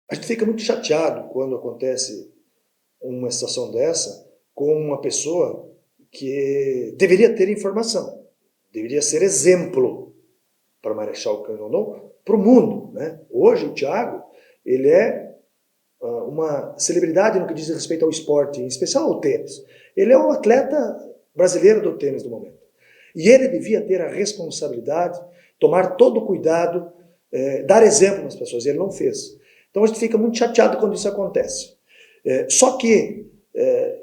A gente fica muito chateado quando acontece uma situação dessa com uma pessoa que deveria ter informação, deveria ser exemplo para Marechal Rondon, para o mundo, né? Hoje o Thiago, ele é uma celebridade no que diz respeito ao esporte, em especial ao tênis. Ele é o atleta brasileiro do tênis do momento. E ele devia ter a responsabilidade, tomar todo o cuidado, dar exemplo nas pessoas, e ele não fez. Então a gente fica muito chateado quando isso acontece. Só que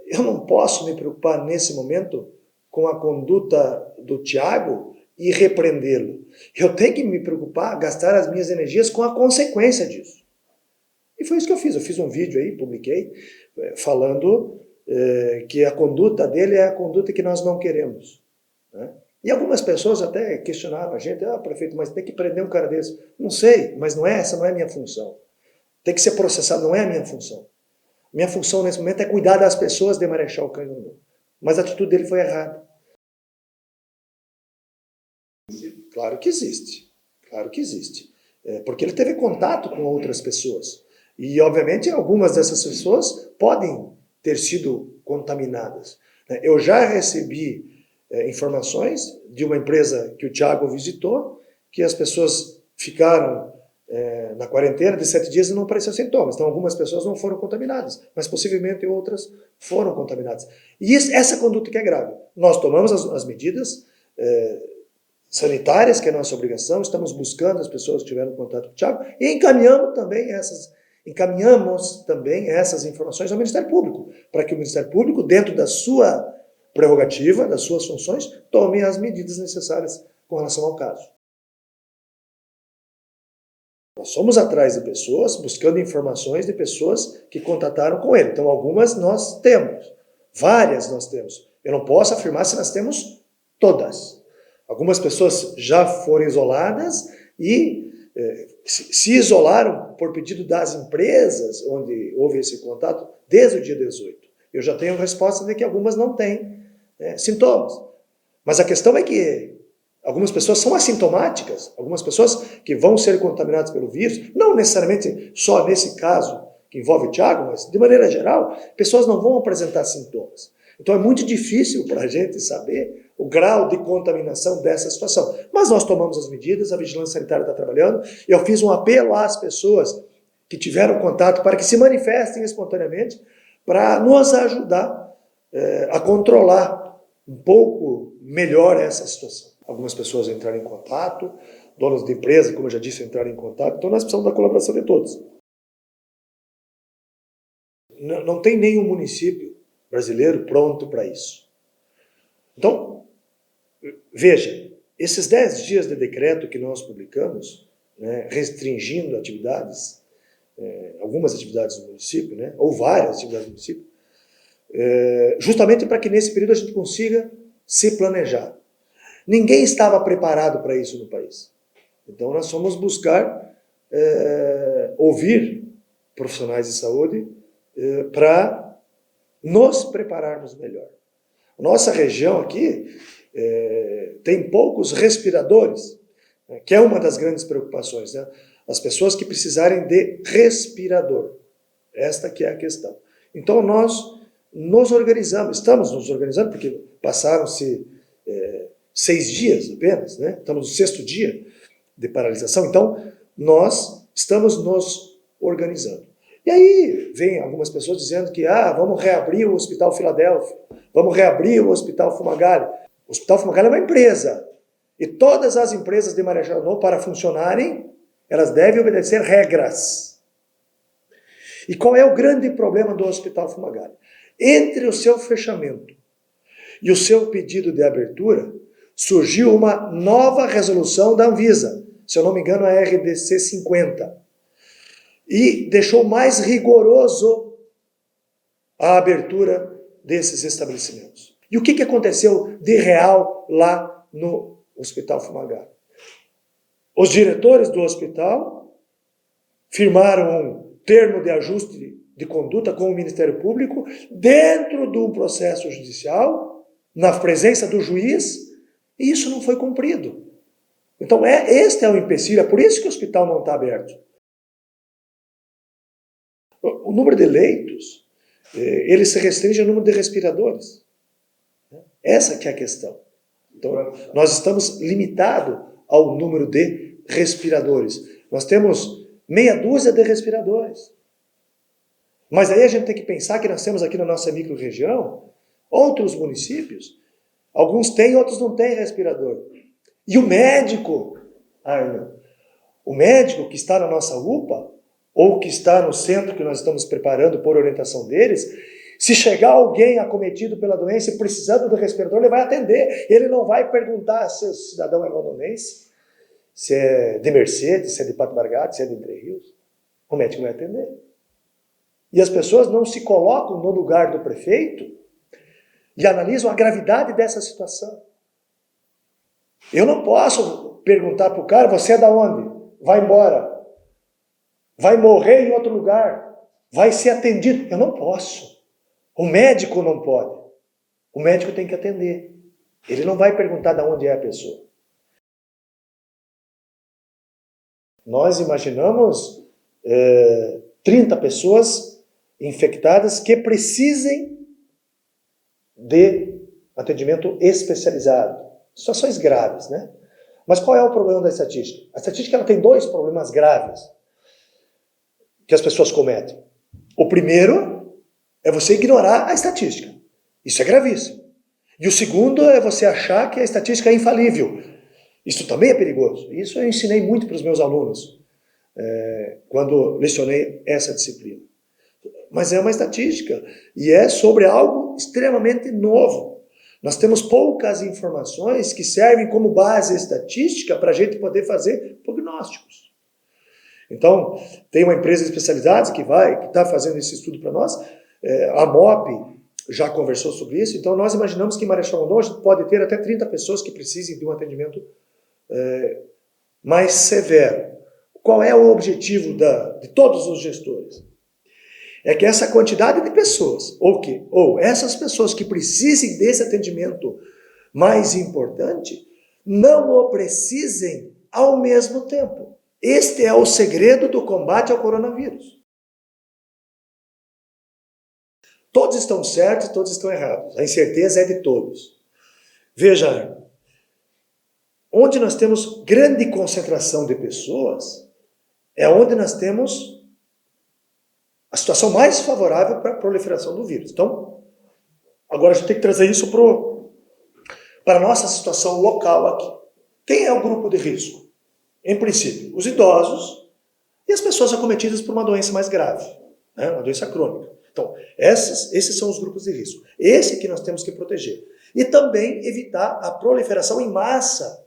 eu não posso me preocupar nesse momento com a conduta do Thiago e repreendê-lo. Eu tenho que me preocupar, gastar as minhas energias com a consequência disso. E foi isso que eu fiz. Eu fiz um vídeo aí, publiquei, falando que a conduta dele é a conduta que nós não queremos. Né? E algumas pessoas até questionaram a gente, prefeito, mas tem que prender um cara desse. Não sei, mas essa não é a minha função. Tem que ser processado, não é a minha função. Minha função nesse momento é cuidar das pessoas de Marechal Cândido. Mas a atitude dele foi errada. Claro que existe. Claro que existe. Porque ele teve contato com outras pessoas. E, obviamente, algumas dessas pessoas podem ter sido contaminadas. Eu já recebi informações de uma empresa que o Thiago visitou, que as pessoas ficaram na quarentena de 7 dias e não apareceram sintomas. Então, algumas pessoas não foram contaminadas, mas possivelmente outras foram contaminadas. E essa conduta que é grave. Nós tomamos as medidas sanitárias, que é a nossa obrigação, estamos buscando as pessoas que tiveram contato com o Thiago e encaminhamos também essas informações ao Ministério Público, para que o Ministério Público, dentro da sua prerrogativa, das suas funções, tome as medidas necessárias com relação ao caso. Nós somos atrás de pessoas, buscando informações de pessoas que contataram com ele. Então, algumas nós temos, várias nós temos. Eu não posso afirmar se nós temos todas. Algumas pessoas já foram isoladas e se isolaram por pedido das empresas onde houve esse contato desde o dia 18. Eu já tenho resposta de que algumas não têm sintomas. Mas a questão é que algumas pessoas são assintomáticas, algumas pessoas que vão ser contaminadas pelo vírus, não necessariamente só nesse caso que envolve o Thiago, mas de maneira geral, pessoas não vão apresentar sintomas. Então é muito difícil para a gente saber o grau de contaminação dessa situação. Mas nós tomamos as medidas, a Vigilância Sanitária está trabalhando, e eu fiz um apelo às pessoas que tiveram contato para que se manifestem espontaneamente para nos ajudar a controlar um pouco melhor essa situação. Algumas pessoas entraram em contato, donos de empresa, como eu já disse, entraram em contato, então nós precisamos da colaboração de todos. Não tem nenhum município brasileiro pronto para isso. Então, veja, esses 10 dias de decreto que nós publicamos, restringindo atividades, algumas atividades do município, ou várias atividades do município, justamente para que nesse período a gente consiga se planejar. Ninguém estava preparado para isso no país. Então nós fomos buscar ouvir profissionais de saúde para nos prepararmos melhor. Nossa região aqui tem poucos respiradores, que é uma das grandes preocupações, né? As pessoas que precisarem de respirador. Esta que é a questão. Então nós nos organizamos, estamos nos organizando, porque passaram-se 6 dias apenas, né? Estamos no 6º dia de paralisação, então nós estamos nos organizando. E aí vem algumas pessoas dizendo que vamos reabrir o Hospital Filadélfia, vamos reabrir o Hospital Fumagalli. O Hospital Fumagalli é uma empresa, e todas as empresas de Marechal Rondon, para funcionarem, elas devem obedecer regras. E qual é o grande problema do Hospital Fumagalli? Entre o seu fechamento e o seu pedido de abertura, surgiu uma nova resolução da Anvisa, se eu não me engano a RDC 50, e deixou mais rigoroso a abertura desses estabelecimentos. E o que aconteceu de real lá no Hospital Fumagalli? Os diretores do hospital firmaram um termo de ajuste de conduta com o Ministério Público dentro de um processo judicial, na presença do juiz, e isso não foi cumprido. Então este é o empecilho, é por isso que o hospital não está aberto. O número de leitos, ele se restringe ao número de respiradores. Essa que é a questão. Então, nós estamos limitados ao número de respiradores. Nós temos meia dúzia de respiradores. Mas aí a gente tem que pensar que nós temos aqui na nossa micro-região outros municípios, alguns têm, outros não têm respirador. E o médico, Arno, o médico que está na nossa UPA, ou que está no centro que nós estamos preparando por orientação deles, se chegar alguém acometido pela doença e precisando do respirador, ele vai atender. Ele não vai perguntar se o cidadão é rondonense, se é de Mercedes, se é de Pato Bargado, se é de Entre Rios. O médico vai atender. E as pessoas não se colocam no lugar do prefeito e analisam a gravidade dessa situação. Eu não posso perguntar para o cara, você é da onde? Vai embora. Vai morrer em outro lugar. Vai ser atendido. Eu não posso. O médico não pode. O médico tem que atender. Ele não vai perguntar de onde é a pessoa. Nós imaginamos 30 pessoas infectadas que precisem de atendimento especializado. Situações graves, né? Mas qual é o problema da estatística? A estatística ela tem dois problemas graves que as pessoas cometem. O primeiro é você ignorar a estatística. Isso é gravíssimo. E o segundo é você achar que a estatística é infalível. Isso também é perigoso. Isso eu ensinei muito para os meus alunos quando lecionei essa disciplina. Mas é uma estatística e é sobre algo extremamente novo. Nós temos poucas informações que servem como base estatística para a gente poder fazer prognósticos. Então, tem uma empresa especializada que está fazendo esse estudo para nós, a MOP já conversou sobre isso, então nós imaginamos que em Marechal Rondon a gente pode ter até 30 pessoas que precisem de um atendimento mais severo. Qual é o objetivo de todos os gestores? É que essa quantidade de pessoas, ou essas pessoas que precisem desse atendimento mais importante, não o precisem ao mesmo tempo. Este é o segredo do combate ao coronavírus. Todos estão certos, todos estão errados. A incerteza é de todos. Veja, onde nós temos grande concentração de pessoas, é onde nós temos a situação mais favorável para a proliferação do vírus. Então, agora a gente tem que trazer isso para a nossa situação local aqui. Quem é o grupo de risco? Em princípio, os idosos e as pessoas acometidas por uma doença mais grave, né? Uma doença crônica. Então, esses são os grupos de risco. Esse que nós temos que proteger. E também evitar a proliferação em massa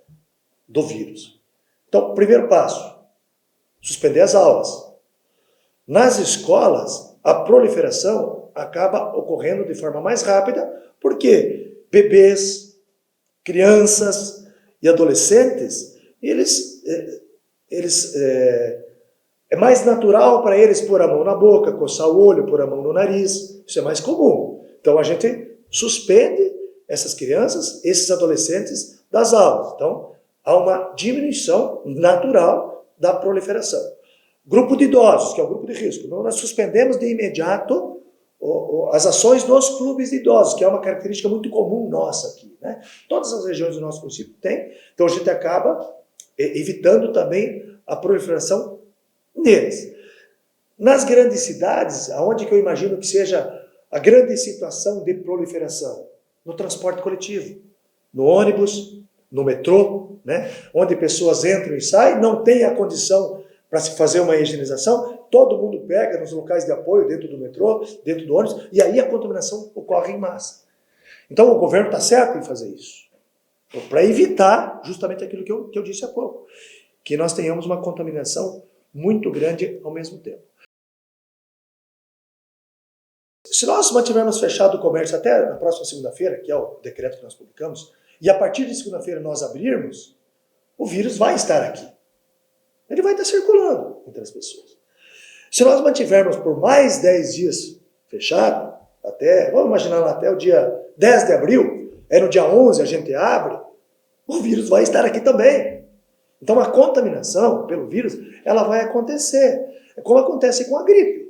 do vírus. Então, primeiro passo, suspender as aulas. Nas escolas, a proliferação acaba ocorrendo de forma mais rápida, porque bebês, crianças e adolescentes, é mais natural para eles pôr a mão na boca, coçar o olho, pôr a mão no nariz. Isso é mais comum. Então a gente suspende essas crianças, esses adolescentes das aulas. Então há uma diminuição natural da proliferação. Grupo de idosos, que é o grupo de risco. Então, nós suspendemos de imediato as ações nos clubes de idosos, que é uma característica muito comum nossa aqui, né? Todas as regiões do nosso município têm, então a gente acaba evitando também a proliferação neles. Nas grandes cidades, aonde que eu imagino que seja a grande situação de proliferação? No transporte coletivo, no ônibus, no metrô, né? Onde pessoas entram e saem, não tem a condição para se fazer uma higienização, todo mundo pega nos locais de apoio, dentro do metrô, dentro do ônibus, e aí a contaminação ocorre em massa. Então o governo está certo em fazer isso, para evitar justamente aquilo que eu disse há pouco, que nós tenhamos uma contaminação muito grande ao mesmo tempo. Se nós mantivermos fechado o comércio até a próxima segunda-feira, que é o decreto que nós publicamos, e a partir de segunda-feira nós abrirmos, o vírus vai estar aqui. Ele vai estar circulando entre as pessoas. Se nós mantivermos por mais 10 dias fechado, vamos imaginar lá até o dia 10 de abril, no dia 11 a gente abre, o vírus vai estar aqui também. Então a contaminação pelo vírus, ela vai acontecer. É como acontece com a gripe.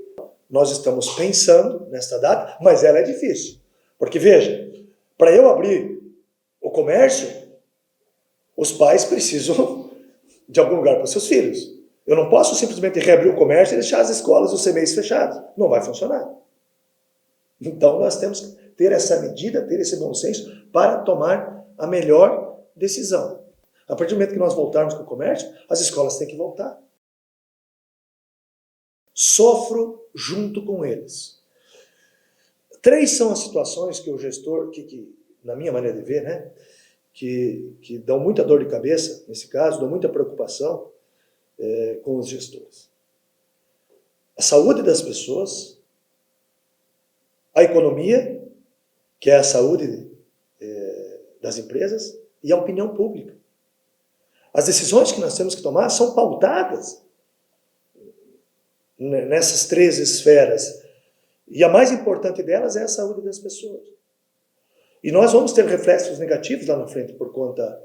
nós estamos pensando nesta data, mas ela é difícil. Porque, veja, para eu abrir o comércio, os pais precisam de algum lugar para os seus filhos. Eu não posso simplesmente reabrir o comércio e deixar as escolas os CMEs fechados. Não vai funcionar. Então, nós temos que ter essa medida, ter esse bom senso para tomar a melhor decisão. A partir do momento que nós voltarmos com o comércio, as escolas têm que voltar. Sofro junto com eles. 3 são as situações que o gestor, na minha maneira de ver, né, que dão muita dor de cabeça, nesse caso, dão muita preocupação com os gestores. A saúde das pessoas, a economia, que é a saúde das empresas, e a opinião pública. As decisões que nós temos que tomar são pautadas nessas 3 esferas. E a mais importante delas é a saúde das pessoas. E nós vamos ter reflexos negativos lá na frente por conta...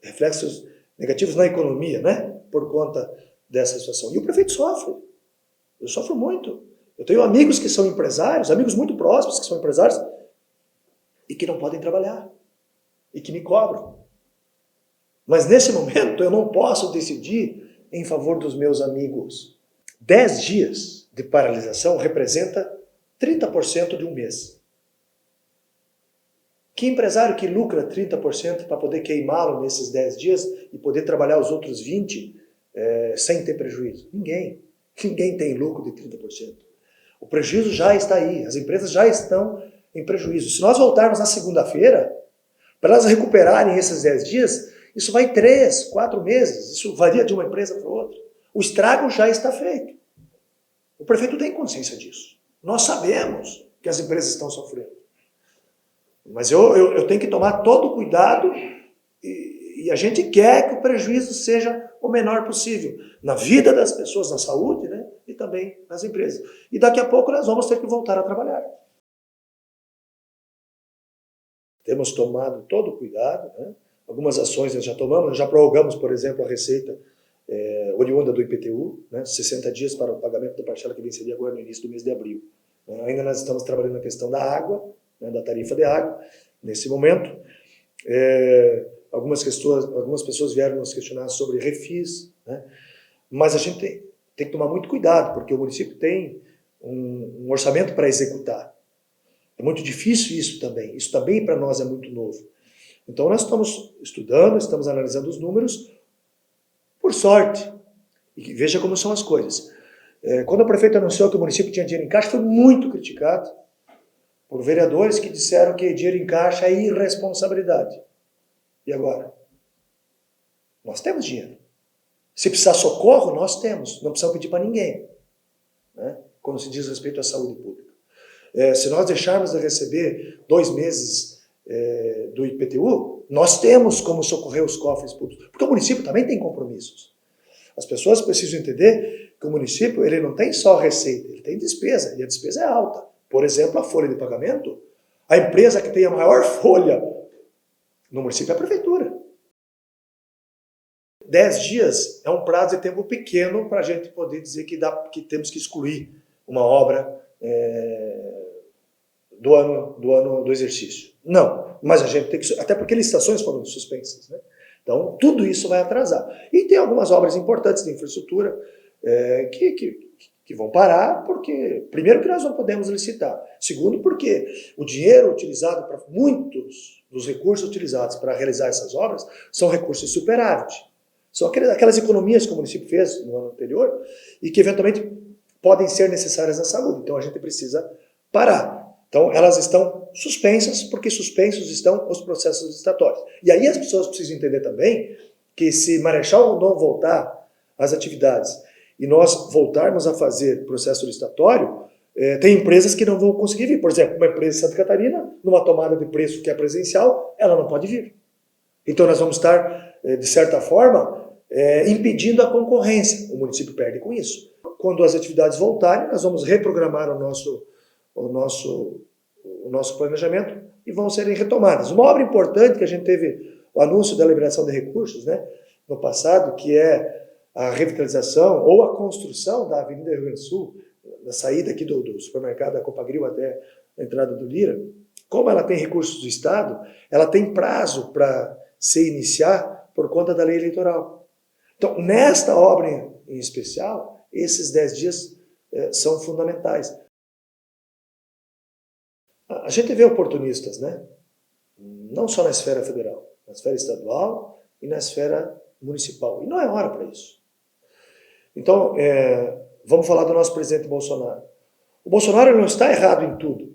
reflexos negativos na economia, né? Por conta dessa situação. E o prefeito sofre. Eu sofro muito. Eu tenho amigos que são empresários, amigos muito próximos que são empresários, e que não podem trabalhar. E que me cobram. Mas nesse momento eu não posso decidir em favor dos meus amigos. 10 dias de paralisação representa 30% de um mês. Que empresário que lucra 30% para poder queimá-lo nesses 10 dias e poder trabalhar os outros 20% sem ter prejuízo? Ninguém. Ninguém tem lucro de 30%. O prejuízo já está aí. As empresas já estão em prejuízo. Se nós voltarmos na segunda-feira, para elas recuperarem esses 10 dias, isso vai 3, 4 meses. Isso varia de uma empresa para outra. O estrago já está feito. O prefeito tem consciência disso. Nós sabemos que as empresas estão sofrendo. Mas eu tenho que tomar todo o cuidado e a gente quer que o prejuízo seja o menor possível. Na vida das pessoas, na saúde, né? E também nas empresas. E daqui a pouco nós vamos ter que voltar a trabalhar. Temos tomado todo o cuidado, né? Algumas ações nós já tomamos, nós já prorrogamos, por exemplo, a receita oriunda do IPTU, né? 60 dias para o pagamento da parcela que venceria agora no início do mês de abril. Ainda nós estamos trabalhando na questão da água, né? Da tarifa de água, nesse momento. Algumas pessoas vieram nos questionar sobre refis, né? Mas a gente tem que tomar muito cuidado, porque o município tem um orçamento para executar. É muito difícil isso também. Isso também para nós é muito novo. Então nós estamos estudando, estamos analisando os números, por sorte. E veja como são as coisas. Quando o prefeito anunciou que o município tinha dinheiro em caixa, foi muito criticado por vereadores que disseram que dinheiro em caixa é irresponsabilidade. E agora? Nós temos dinheiro. Se precisar socorro, nós temos. Não precisamos pedir para ninguém, né? Quando se diz respeito à saúde pública. Se nós deixarmos de receber 2 meses do IPTU, nós temos como socorrer os cofres públicos. Porque o município também tem compromissos. As pessoas precisam entender que o município ele não tem só receita, ele tem despesa, e a despesa é alta. Por exemplo, a folha de pagamento, a empresa que tem a maior folha no município é a prefeitura. 10 dias é um prazo de tempo pequeno para a gente poder dizer que temos que excluir uma obra do ano do exercício. Não, mas a gente tem que... Até porque licitações foram suspensas, né? Então, tudo isso vai atrasar. E tem algumas obras importantes de infraestrutura que vão parar, porque, primeiro, que nós não podemos licitar. Segundo, porque o dinheiro utilizado para muitos dos recursos utilizados para realizar essas obras são recursos de superávit. São aquelas economias que o município fez no ano anterior e que, eventualmente, podem ser necessárias na saúde. Então, a gente precisa parar. Então, elas estão suspensas, porque suspensos estão os processos licitatórios. E aí as pessoas precisam entender também que se Marechal Rondon voltar às atividades e nós voltarmos a fazer processo licitatório, tem empresas que não vão conseguir vir. Por exemplo, uma empresa de Santa Catarina, numa tomada de preço que é presencial, ela não pode vir. Então nós vamos estar, de certa forma, impedindo a concorrência. O município perde com isso. Quando as atividades voltarem, nós vamos reprogramar o nosso planejamento e vão serem retomadas. Uma obra importante que a gente teve o anúncio da liberação de recursos, né, no passado, que é a revitalização ou a construção da Avenida Rio Grande do Sul, da saída aqui do supermercado da Copagril até a entrada do Lira, como ela tem recursos do Estado, ela tem prazo para se iniciar por conta da lei eleitoral. Então, nesta obra em especial, esses 10 dias são fundamentais. A gente vê oportunistas, né? Não só na esfera federal, na esfera estadual e na esfera municipal. E não é hora para isso. Então, vamos falar do nosso presidente Bolsonaro. O Bolsonaro não está errado em tudo.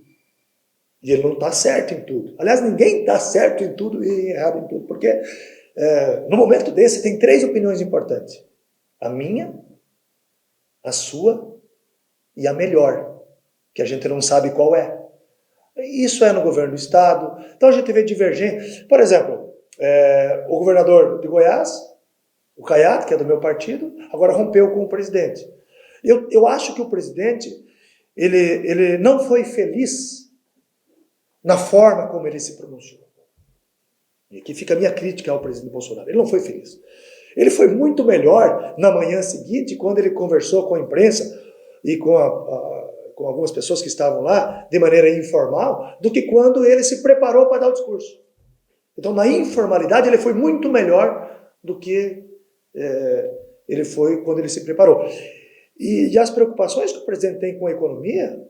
E ele não está certo em tudo. Aliás, ninguém está certo em tudo e errado em tudo. Porque no momento desse tem 3 opiniões importantes. A minha, a sua e a melhor, que a gente não sabe qual é. Isso é no governo do Estado. Então a gente vê divergência. Por exemplo, o governador de Goiás, o Caiado, que é do meu partido, agora rompeu com o presidente. Eu acho que o presidente ele não foi feliz na forma como ele se pronunciou. E aqui fica a minha crítica ao presidente Bolsonaro. Ele não foi feliz. Ele foi muito melhor na manhã seguinte, quando ele conversou com a imprensa e com algumas pessoas que estavam lá, de maneira informal, do que quando ele se preparou para dar o discurso. Então, na informalidade, ele foi muito melhor do que ele foi quando ele se preparou. E as preocupações que o presidente tem com a economia,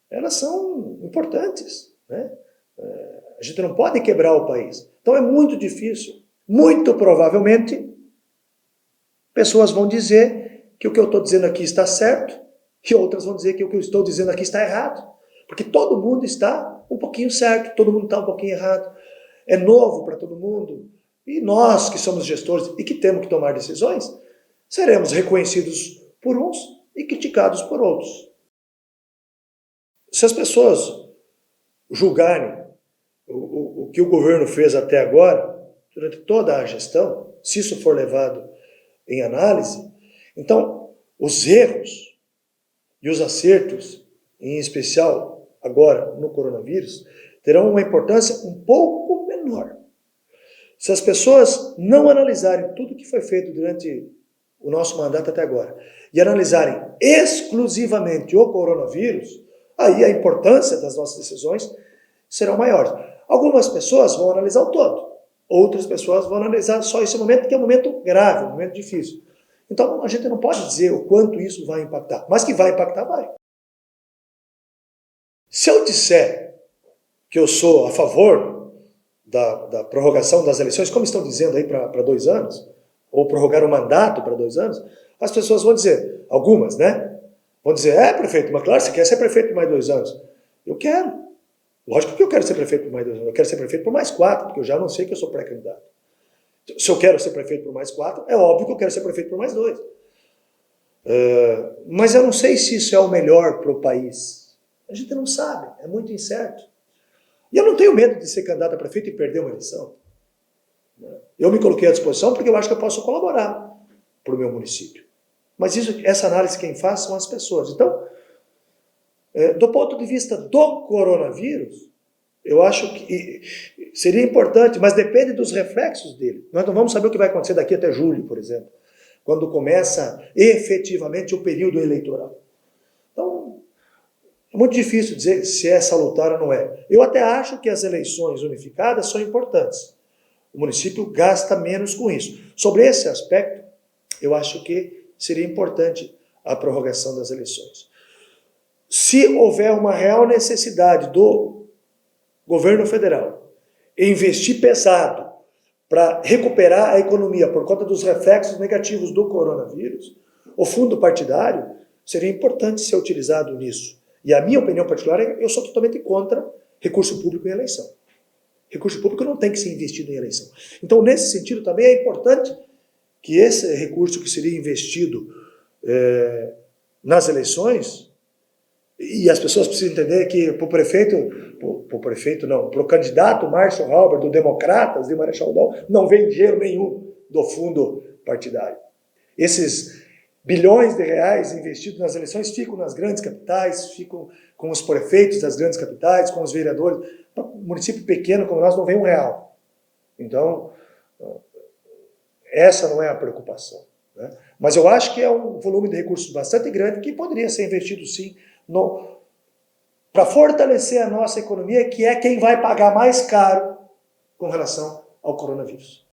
elas são importantes, né? A gente não pode quebrar o país. Então é muito difícil. Muito provavelmente, pessoas vão dizer que o que eu estou dizendo aqui está certo, e outras vão dizer que o que eu estou dizendo aqui está errado. Porque todo mundo está um pouquinho certo, todo mundo está um pouquinho errado. É novo para todo mundo. E nós, que somos gestores e que temos que tomar decisões, seremos reconhecidos por uns e criticados por outros. Se as pessoas julgarem o que o governo fez até agora, durante toda a gestão, se isso for levado em análise, então os erros e os acertos, em especial agora no coronavírus, terão uma importância um pouco menor. Se as pessoas não analisarem tudo que foi feito durante o nosso mandato até agora e analisarem exclusivamente o coronavírus, aí a importância das nossas decisões serão maiores. Algumas pessoas vão analisar o todo, outras pessoas vão analisar só esse momento, que é um momento grave, um momento difícil. Então a gente não pode dizer o quanto isso vai impactar, mas que vai impactar, vai. Se eu disser que eu sou a favor da prorrogação das eleições, como estão dizendo aí para 2 anos, ou prorrogar o mandato para 2 anos, as pessoas vão dizer, algumas, né? Vão dizer, prefeito, mas claro, você quer ser prefeito por mais 2 anos. Eu quero. Lógico que eu quero ser prefeito por mais 2 anos. Eu quero ser prefeito por mais 4, porque eu já não sei que eu sou pré-candidato. Se eu quero ser prefeito por mais 4, é óbvio que eu quero ser prefeito por mais 2. Mas eu não sei se isso é o melhor para o país. A gente não sabe, é muito incerto. E eu não tenho medo de ser candidato a prefeito e perder uma eleição. Eu me coloquei à disposição porque eu acho que eu posso colaborar para o meu município. Mas essa análise quem faz são as pessoas. Então, do ponto de vista do coronavírus, eu acho que seria importante, mas depende dos reflexos dele. Nós não vamos saber o que vai acontecer daqui até julho, por exemplo, quando começa efetivamente o período eleitoral. Então, é muito difícil dizer se é salutar ou não é. Eu até acho que as eleições unificadas são importantes. O município gasta menos com isso. Sobre esse aspecto, eu acho que seria importante a prorrogação das eleições. Se houver uma real necessidade do governo federal investir pesado para recuperar a economia por conta dos reflexos negativos do coronavírus, o fundo partidário seria importante ser utilizado nisso. E a minha opinião particular é que eu sou totalmente contra recurso público em eleição. Recurso público não tem que ser investido em eleição. Então, nesse sentido, também é importante que esse recurso que seria investido nas eleições, e as pessoas precisam entender que para o candidato Márcio Halber, do Democratas, de Marechal Dom, não vem dinheiro nenhum do fundo partidário. Esses bilhões de reais investidos nas eleições ficam nas grandes capitais, ficam com os prefeitos das grandes capitais, com os vereadores. Para um município pequeno como nós não vem R$1. Então, essa não é a preocupação. né? Mas eu acho que é um volume de recursos bastante grande que poderia ser investido sim para fortalecer a nossa economia, que é quem vai pagar mais caro com relação ao coronavírus.